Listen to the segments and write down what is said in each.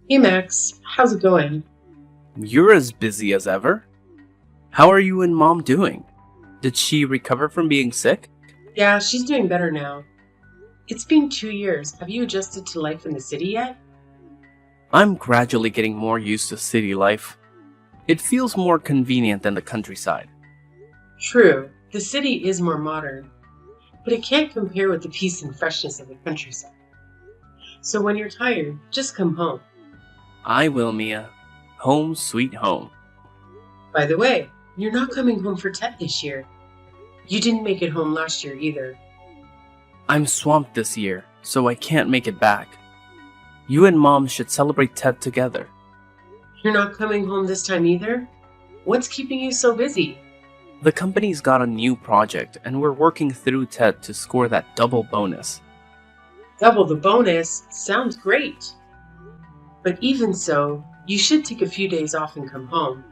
Hey Max, how's it going? You're as busy as ever. How are you and mom doing? Did she recover from being sick? Yeah, she's doing better now. It's been 2 years. Have you adjusted to life in the city yet? I'm gradually getting more used to city life. It feels more convenient than the countryside. True, the city is more modern, but it can't compare with the peace and freshness of the countryside. So when you're tired, just come home. I will, Mia. Home sweet home. By the way, you're not coming home for Tet this year. You didn't make it home last year either. I'm swamped this year, so I can't make it back. You and mom should celebrate Tet together. You're not coming home this time either? What's keeping you so busy? The company's got a new project, and we're working through Tet to score that double bonus. Double the bonus sounds great. But even so, you should take a few days off and come home.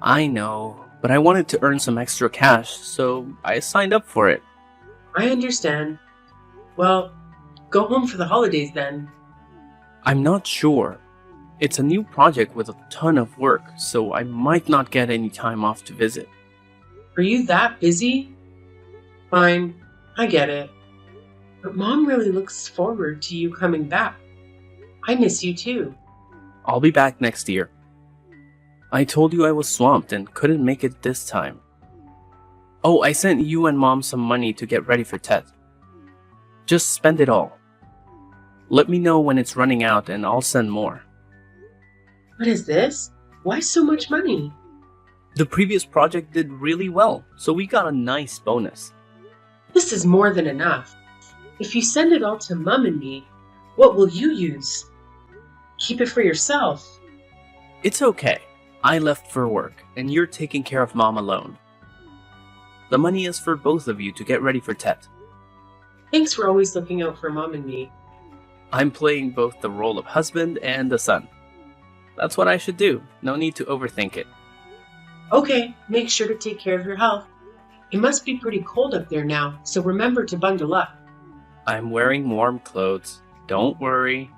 I know, but I wanted to earn some extra cash, so I signed up for it. I understand. Well, go home for the holidays then. I'm not sure. It's a new project with a ton of work, so I might not get any time off to visit. Are you that busy? Fine, I get it. But Mom really looks forward to you coming back. I miss you too. I'll be back next year. I told you I was swamped and couldn't make it this time. Oh, I sent you and mom some money to get ready for Tet. Just spend it all. Let me know when it's running out and I'll send more. What is this? Why so much money? The previous project did really well, so we got a nice bonus. This is more than enough. If you send it all to Mum and me, what will you use? Keep it for yourself. It's okay. I left for work, and you're taking care of mom alone. The money is for both of you to get ready for Tet. Thanks for always looking out for Mom and me. I'm playing both the role of husband and the son. That's what I should do. No need to overthink it. Okay, make sure to take care of your health. It must be pretty cold up there now, so remember to bundle up. I'm wearing warm clothes. Don't worry.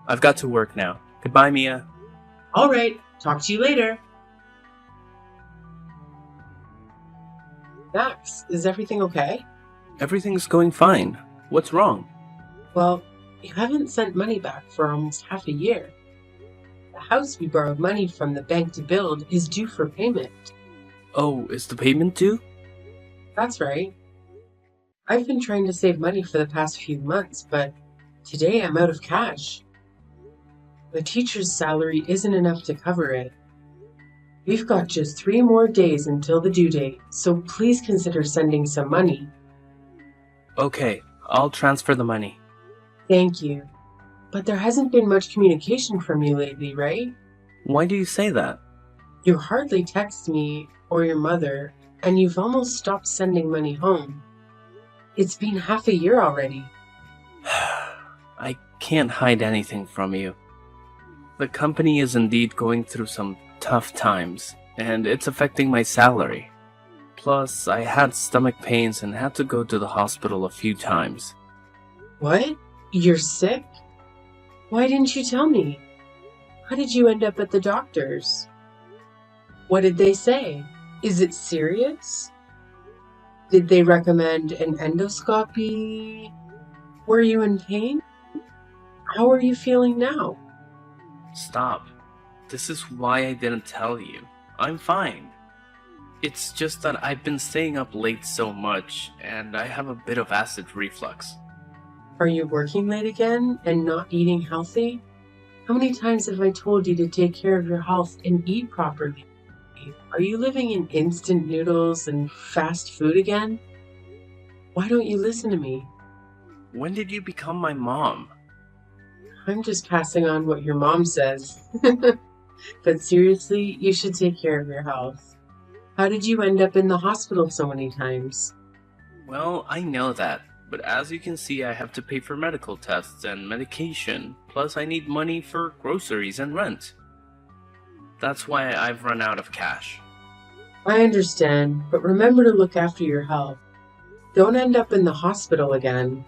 I've got to work now. Goodbye, Mia. All right, talk to you later. Max, is everything okay? Everything's going fine. What's wrong? Well, you haven't sent money back for almost half a year. The house we borrowed money from the bank to build is due for payment. Oh, is the payment due? That's right. I've been trying to save money for the past few months, but today I'm out of cash. The teacher's salary isn't enough to cover it. We've got just 3 more days until the due date, so please consider sending some money. Okay, I'll transfer the money. Thank you. But there hasn't been much communication from you lately, right? Why do you say that? You hardly text me or your mother, and you've almost stopped sending money home. It's been half a year already. I can't hide anything from you. The company is indeed going through some tough times, and it's affecting my salary. Plus, I had stomach pains and had to go to the hospital a few times. What? You're sick? Why didn't you tell me? How did you end up at the doctor's? What did they say? Is it serious? Did they recommend an endoscopy? Were you in pain? How are you feeling now? Stop. This is why I didn't tell you. I'm fine. It's just that I've been staying up late so much, and I have a bit of acid reflux. Are you working late again and not eating healthy? How many times have I told you to take care of your health and eat properly? Are you living in instant noodles and fast food again? Why don't you listen to me? When did you become my mom? I'm just passing on what your mom says. But seriously, you should take care of your health. How did you end up in the hospital so many times? Well, I know that, but as you can see, I have to pay for medical tests and medication, plus I need money for groceries and rent. That's why I've run out of cash. I understand, but remember to look after your health. Don't end up in the hospital again.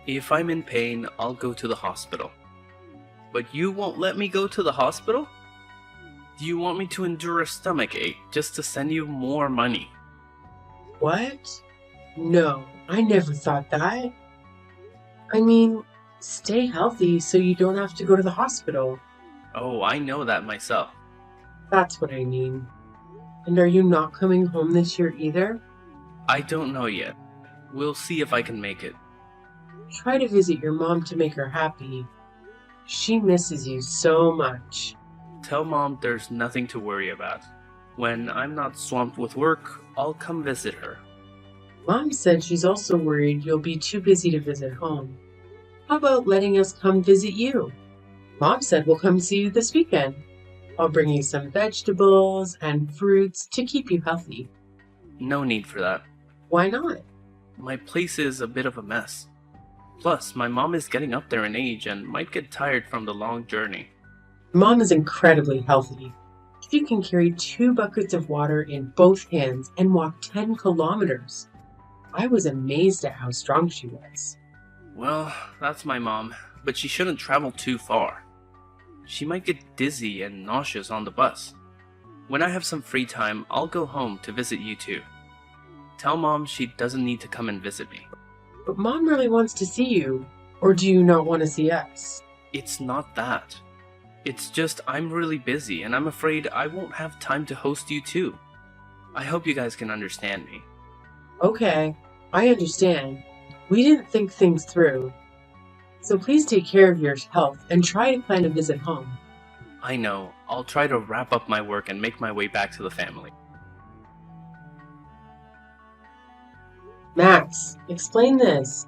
If I'm in pain, I'll go to the hospital. But you won't let me go to the hospital? Do you want me to endure a stomach ache just to send you more money? What? No, I never thought that. I mean, stay healthy so you don't have to go to the hospital. Oh, I know that myself. That's what I mean. And are you not coming home this year either? I don't know yet. We'll see if I can make it. Try to visit your mom to make her happy. She misses you so much. Tell Mom there's nothing to worry about. When I'm not swamped with work, I'll come visit her. Mom said she's also worried you'll be too busy to visit home. How about letting us come visit you? Mom said we'll come see you this weekend. I'll bring you some vegetables and fruits to keep you healthy. No need for that. Why not? My place is a bit of a mess. Plus, my mom is getting up there in age and might get tired from the long journey. Mom is incredibly healthy. She can carry 2 buckets of water in both hands and walk 10 kilometers. I was amazed at how strong she was. Well, that's my mom, but she shouldn't travel too far. She might get dizzy and nauseous on the bus. When I have some free time, I'll go home to visit you too. Tell Mom she doesn't need to come and visit me. But Mom really wants to see you. Or do you not want to see us? It's not that. It's just I'm really busy and I'm afraid I won't have time to host you too. I hope you guys can understand me. Okay, I understand. We didn't think things through. So please take care of your health and try to plan a visit home. I know. I'll try to wrap up my work and make my way back to the family. Max, explain this.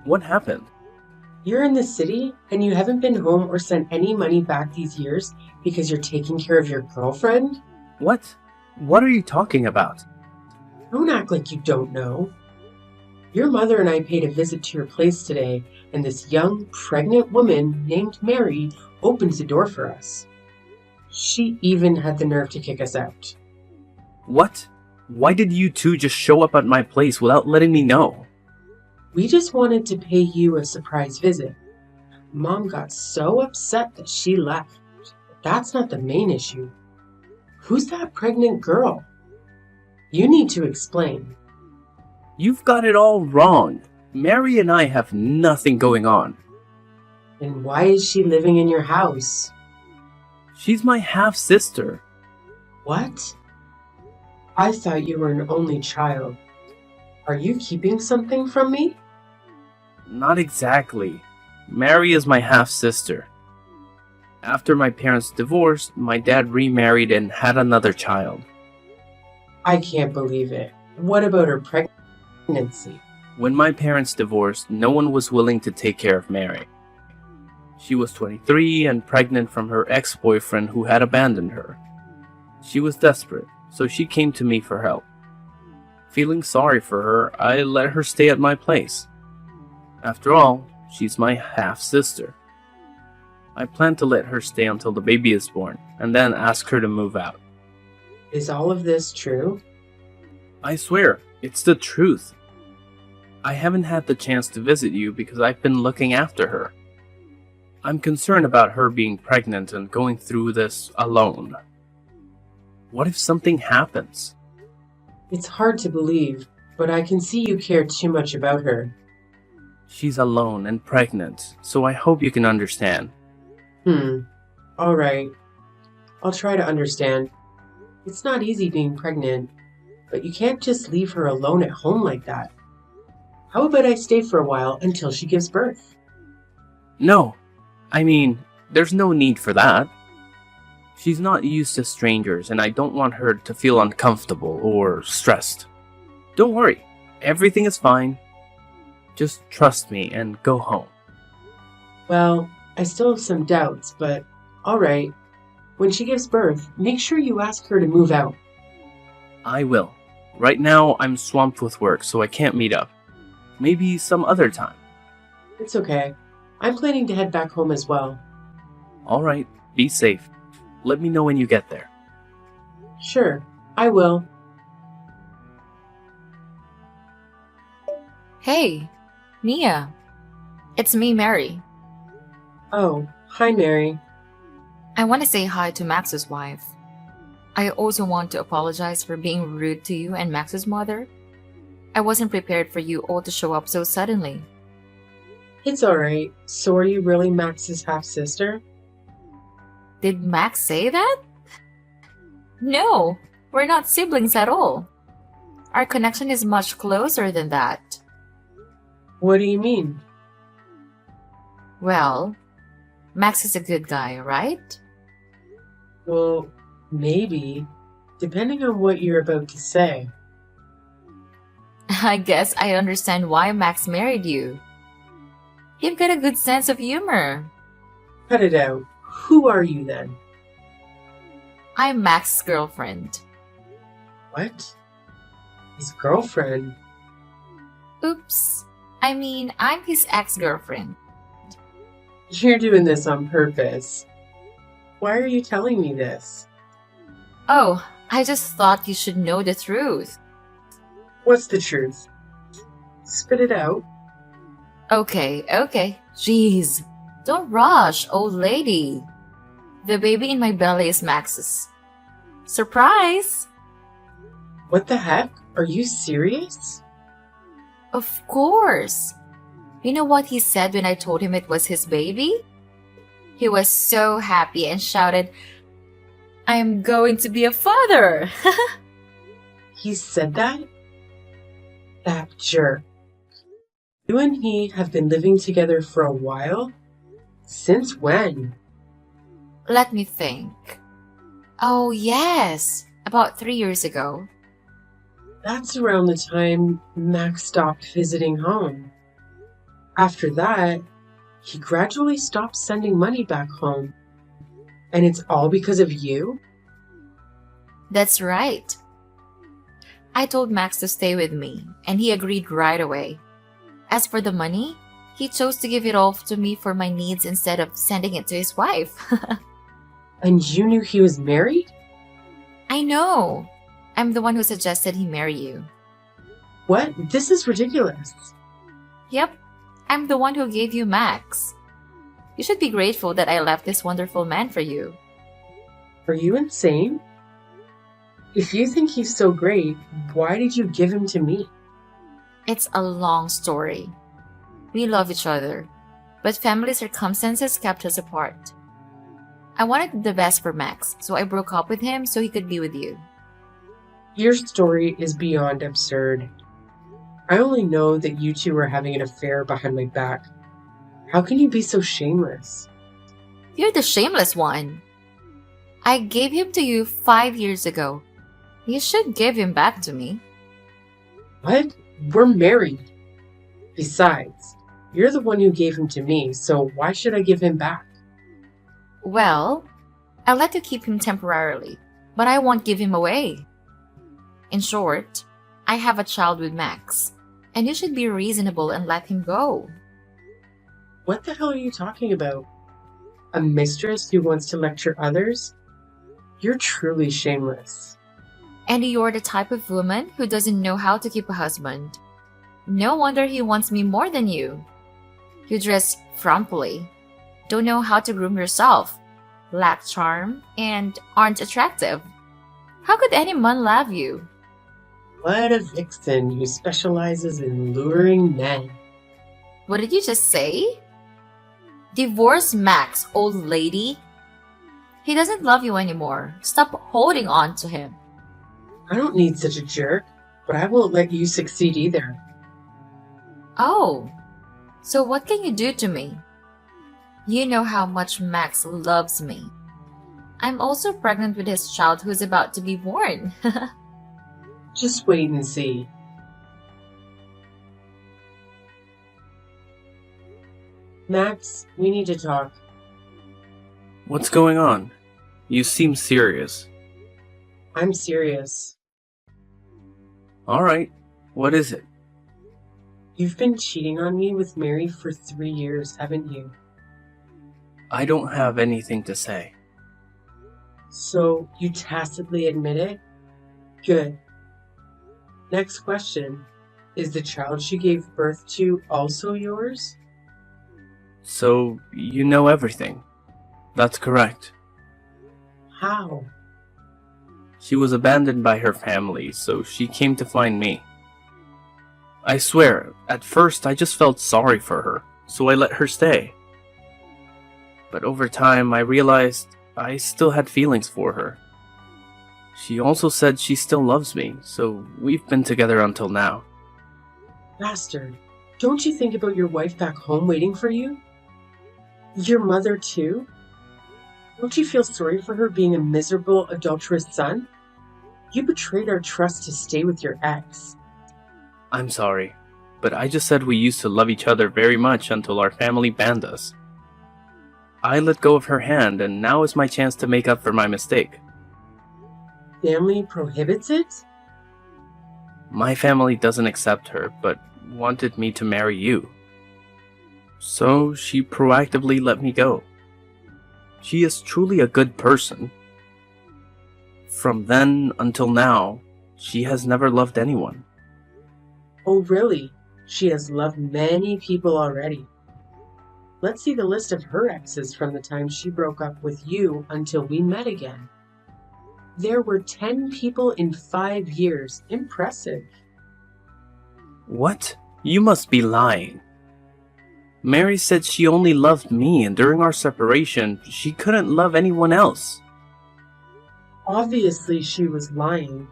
What happened? You're in the city and you haven't been home or sent any money back these years because you're taking care of your girlfriend? What? What are you talking about? Don't act like you don't know. Your mother and I paid a visit to your place today, and this young, pregnant woman named Mary opens the door for us. She even had the nerve to kick us out. What? Why did you two just show up at my place without letting me know? We just wanted to pay you a surprise visit. Mom got so upset that she left. But that's not the main issue. Who's that pregnant girl? You need to explain. You've got it all wrong. Mary and I have nothing going on. And why is she living in your house? She's my half-sister. What? I thought you were an only child. Are you keeping something from me? Not exactly. Mary is my half-sister. After my parents divorced, my dad remarried and had another child. I can't believe it. What about her pregnancy? When my parents divorced, no one was willing to take care of Mary. She was 23 and pregnant from her ex-boyfriend who had abandoned her. She was desperate, so she came to me for help. Feeling sorry for her, I let her stay at my place. After all, she's my half-sister. I plan to let her stay until the baby is born, and then ask her to move out. Is all of this true? I swear, it's the truth. I haven't had the chance to visit you because I've been looking after her. I'm concerned about her being pregnant and going through this alone. What if something happens? It's hard to believe, but I can see you care too much about her. She's alone and pregnant, so I hope you can understand. All right. I'll try to understand. It's not easy being pregnant, but you can't just leave her alone at home like that. How about I stay for a while until she gives birth? No, I mean, there's no need for that. She's not used to strangers, and I don't want her to feel uncomfortable or stressed. Don't worry, everything is fine. Just trust me and go home. Well, I still have some doubts, but all right. When she gives birth, make sure you ask her to move out. I will. Right now, I'm swamped with work, so I can't meet up. Maybe some other time. It's okay. I'm planning to head back home as well. Alright, be safe. Let me know when you get there. Sure, I will. Hey, Mia. It's me, Mary. Oh, Hi, Mary. I want to say hi to Max's wife. I also want to apologize for being rude to you and Max's mother. I wasn't prepared for you all to show up so suddenly. It's alright. So are you really Max's half-sister? Did Max say that? No, we're not siblings at all. Our connection is much closer than that. What do you mean? Well, Max is a good guy, right? Well, maybe. Depending on what you're about to say. I guess I understand why Max married you. You've got a good sense of humor. Cut it out. Who are you then? I'm Max's girlfriend. What? His girlfriend? Oops. I mean, I'm his ex-girlfriend. You're doing this on purpose. Why are you telling me this? Oh, I just thought you should know the truth. What's the truth? Spit it out. Okay. Jeez. Don't rush, old lady. The baby in my belly is Max's. Surprise! What the heck? Are you serious? Of course. You know what he said when I told him it was his baby? He was so happy and shouted, "I am going to be a father!" He said that? That jerk. You and he have been living together for a while? Since when? Let me think. Oh, yes. About 3 years ago. That's around the time Max stopped visiting home. After that, he gradually stopped sending money back home. And it's all because of you? That's right. I told Max to stay with me, and he agreed right away. As for the money, he chose to give it all to me for my needs instead of sending it to his wife. And you knew he was married? I know. I'm the one who suggested he marry you. What? This is ridiculous. Yep, I'm the one who gave you Max. You should be grateful that I left this wonderful man for you. Are you insane? If you think he's so great, why did you give him to me? It's a long story. We love each other, but family circumstances kept us apart. I wanted the best for Max, so I broke up with him so he could be with you. Your story is beyond absurd. I only know that you two were having an affair behind my back. How can you be so shameless? You're the shameless one. I gave him to you 5 years ago. You should give him back to me. What? We're married. Besides, you're the one who gave him to me, so why should I give him back? Well, I'll let you keep him temporarily, but I won't give him away. In short, I have a child with Max, and you should be reasonable and let him go. What the hell are you talking about? A mistress who wants to lecture others? You're truly shameless. And you're the type of woman who doesn't know how to keep a husband. No wonder he wants me more than you. You dress frumpily, don't know how to groom yourself, lack charm, and aren't attractive. How could any man love you? What a vixen who specializes in luring men. What did you just say? Divorce Max, old lady. He doesn't love you anymore. Stop holding on to him. I don't need such a jerk, but I won't let you succeed either. Oh, so what can you do to me? You know how much Max loves me. I'm also pregnant with his child who's about to be born. Just wait and see. Max, we need to talk. What's going on? You seem serious. I'm serious. Alright, what is it? You've been cheating on me with Mary for 3 years, haven't you? I don't have anything to say. So you tacitly admit it? Good. Next question. Is the child she gave birth to also yours? So, you know everything. That's correct. How? She was abandoned by her family, so she came to find me. I swear, at first I just felt sorry for her, so I let her stay. But over time, I realized I still had feelings for her. She also said she still loves me, so we've been together until now. Bastard. Don't you think about your wife back home waiting for you? Your mother, too? Don't you feel sorry for her being a miserable, adulterous son? You betrayed our trust to stay with your ex. I'm sorry, but I just said we used to love each other very much until our family banned us. I let go of her hand, and now is my chance to make up for my mistake. Family prohibits it? My family doesn't accept her, but wanted me to marry you. So she proactively let me go. She is truly a good person. From then until now, she has never loved anyone. Oh, really? She has loved many people already. Let's see the list of her exes from the time she broke up with you until we met again. There were 10 people in 5 years. Impressive. What? You must be lying. Mary said she only loved me, and during our separation, she couldn't love anyone else. Obviously, she was lying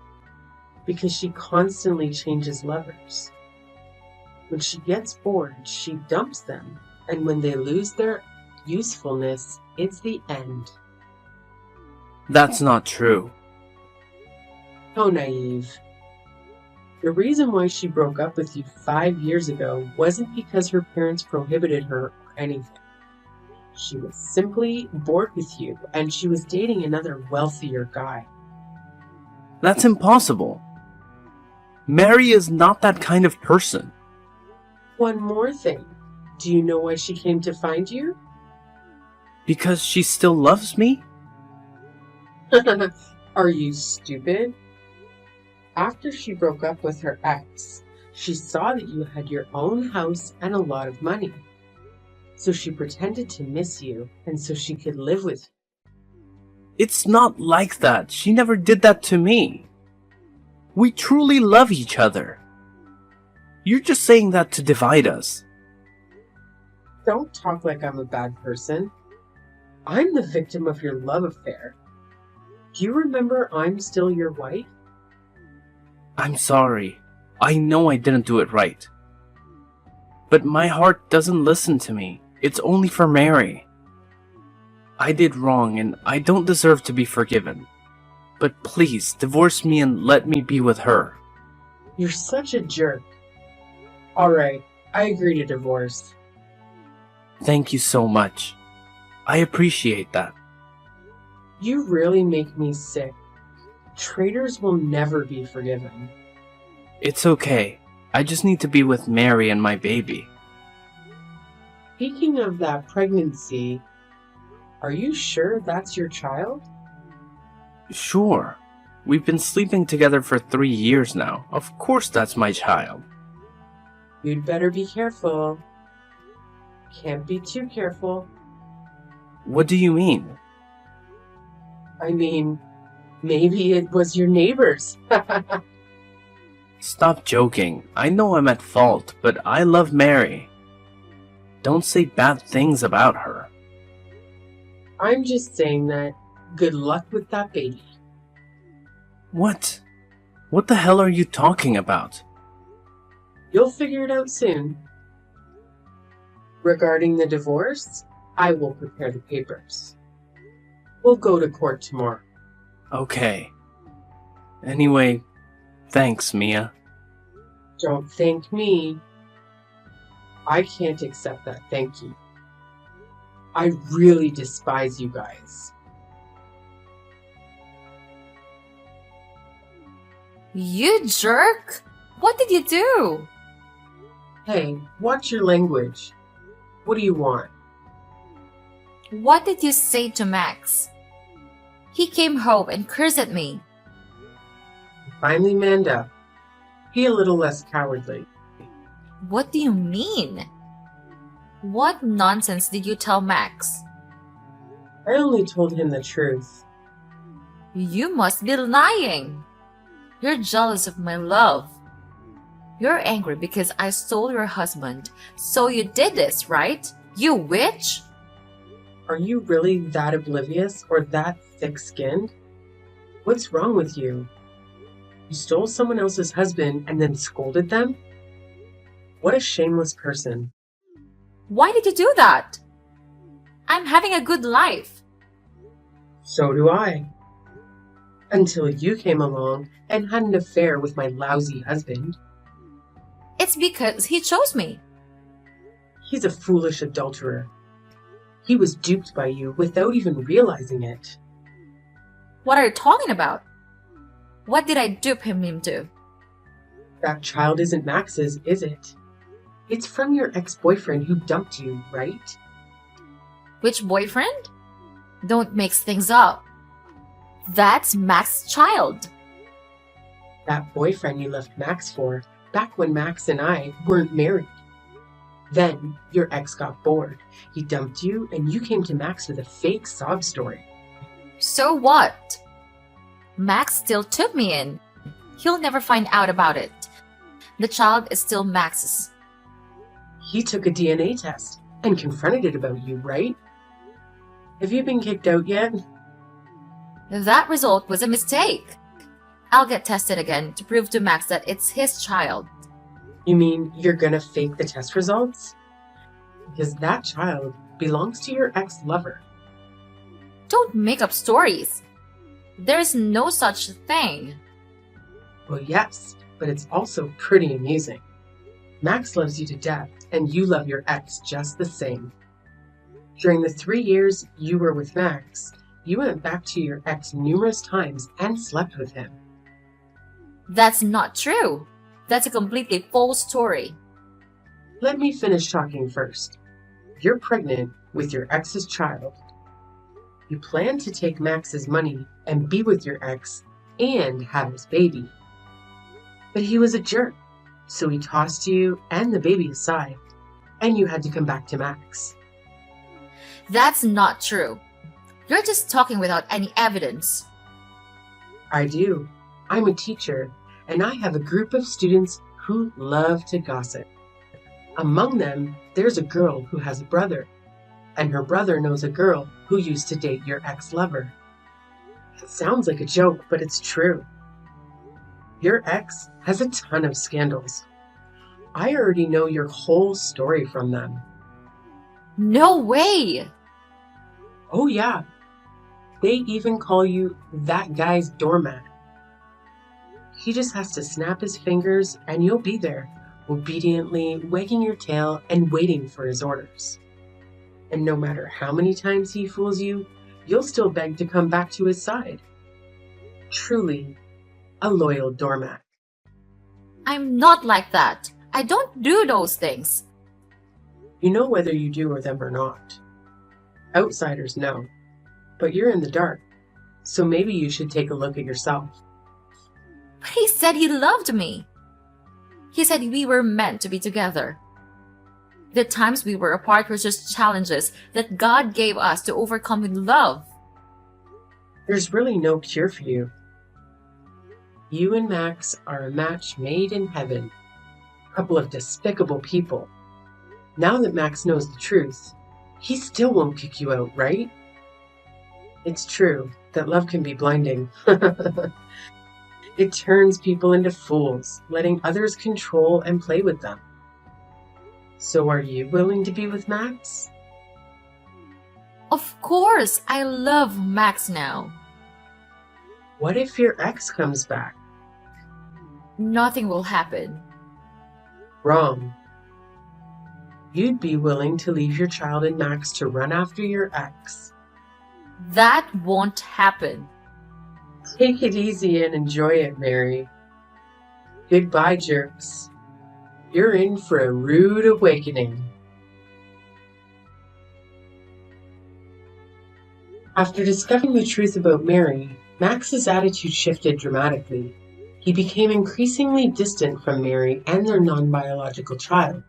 because she constantly changes lovers. When she gets bored, she dumps them, and when they lose their usefulness, it's the end. That's not true. How naive. The reason why she broke up with you 5 years ago wasn't because her parents prohibited her or anything. She was simply bored with you, and she was dating another wealthier guy. That's impossible. Mary is not that kind of person. One more thing. Do you know why she came to find you? Because she still loves me? Are you stupid? After she broke up with her ex, she saw that you had your own house and a lot of money. So she pretended to miss you, and so she could live with you. It's not like that. She never did that to me. We truly love each other. You're just saying that to divide us. Don't talk like I'm a bad person. I'm the victim of your love affair. Do you remember I'm still your wife? I'm sorry. I know I didn't do it right. But my heart doesn't listen to me. It's only for Mary. I did wrong and I don't deserve to be forgiven. But please, divorce me and let me be with her. You're such a jerk. Alright, I agree to divorce. Thank you so much. I appreciate that. You really make me sick. Traitors will never be forgiven. It's okay. I just need to be with Mary and my baby. Speaking of that pregnancy, are you sure that's your child? Sure. We've been sleeping together for 3 years now. Of course that's my child. You'd better be careful. Can't be too careful. What do you mean? I mean, maybe it was your neighbor's. Stop joking. I know I'm at fault, but I love Mary. Don't say bad things about her. I'm just saying that good luck with that baby. What? What the hell are you talking about? You'll figure it out soon. Regarding the divorce, I will prepare the papers. We'll go to court tomorrow. Okay. Anyway, thanks, Mia. Don't thank me. I can't accept that thank you. I really despise you guys. You jerk! What did you do? Hey, watch your language. What do you want? What did you say to Max? He came home and cursed at me. Finally manned up. Be a little less cowardly. What do you mean? What nonsense did you tell Max? I only told him the truth. You must be lying. You're jealous of my love. You're angry because I stole your husband. So you did this, right? You witch? Are you really that oblivious or that thick-skinned? What's wrong with you? You stole someone else's husband and then scolded them? What a shameless person. Why did you do that? I'm having a good life. So do I. Until you came along and had an affair with my lousy husband. It's because he chose me. He's a foolish adulterer. He was duped by you without even realizing it. What are you talking about? What did I dupe him into? That child isn't Max's, is it? It's from your ex-boyfriend who dumped you, right? Which boyfriend? Don't mix things up. That's Max's child. That boyfriend you left Max for back when Max and I weren't married. Then your ex got bored. He dumped you and you came to Max with a fake sob story. So what? Max still took me in. He'll never find out about it. The child is still Max's. He took a DNA test and confronted it about you, right? Have you been kicked out yet? That result was a mistake. I'll get tested again to prove to Max that it's his child. You mean you're gonna fake the test results? Because that child belongs to your ex-lover. Don't make up stories. There's no such thing. Well, yes, but it's also pretty amusing. Max loves you to death, and you love your ex just the same. During the 3 years you were with Max, you went back to your ex numerous times and slept with him. That's not true. That's a completely false story. Let me finish talking first. You're pregnant with your ex's child. You plan to take Max's money and be with your ex and have his baby. But he was a jerk, so he tossed you and the baby aside, and you had to come back to Max. That's not true. You're just talking without any evidence. I do. I'm a teacher, and I have a group of students who love to gossip. Among them, there's a girl who has a brother, and her brother knows a girl who used to date your ex-lover. It sounds like a joke, but it's true. Your ex has a ton of scandals. I already know your whole story from them. No way! Oh yeah, they even call you that guy's doormat. He just has to snap his fingers and you'll be there, obediently wagging your tail and waiting for his orders. And no matter how many times he fools you, you'll still beg to come back to his side. Truly, a loyal doormat. I'm not like that. I don't do those things. You know whether you do them or not. Outsiders know, but you're in the dark, so maybe you should take a look at yourself. But he said he loved me. He said we were meant to be together. The times we were apart were just challenges that God gave us to overcome with love. There's really no cure for you. You and Max are a match made in heaven. A couple of despicable people. Now that Max knows the truth, he still won't kick you out, right? It's true that love can be blinding. It turns people into fools, letting others control and play with them. So are you willing to be with Max? Of course, I love Max now. What if your ex comes back? Nothing will happen. Wrong. You'd be willing to leave your child and Max to run after your ex. That won't happen. Take it easy and enjoy it, Mary. Goodbye, jerks. You're in for a rude awakening. After discovering the truth about Mary, Max's attitude shifted dramatically. He became increasingly distant from Mary and their non-biological child.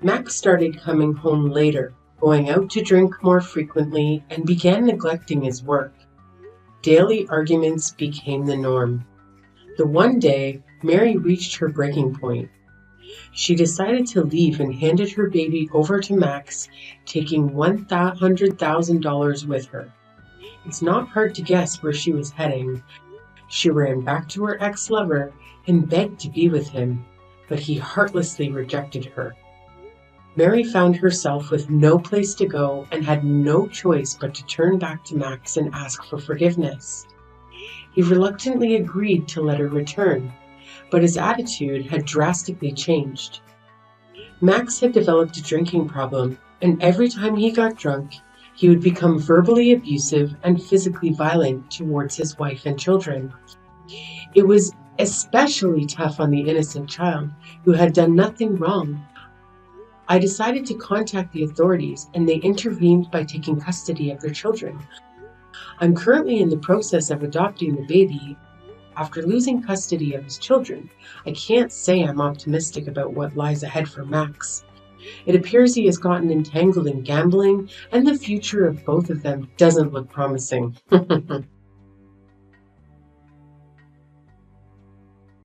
Max started coming home later, going out to drink more frequently, and began neglecting his work. Daily arguments became the norm. The one day, Mary reached her breaking point. She decided to leave and handed her baby over to Max, taking $100,000 with her. It's not hard to guess where she was heading. She ran back to her ex-lover and begged to be with him, but he heartlessly rejected her. Mary found herself with no place to go and had no choice but to turn back to Max and ask for forgiveness. He reluctantly agreed to let her return, but his attitude had drastically changed. Max had developed a drinking problem, and every time he got drunk, he would become verbally abusive and physically violent towards his wife and children. It was especially tough on the innocent child, who had done nothing wrong. I decided to contact the authorities, and they intervened by taking custody of their children. I'm currently in the process of adopting the baby. After losing custody of his children, I can't say I'm optimistic about what lies ahead for Max. It appears he has gotten entangled in gambling, and the future of both of them doesn't look promising.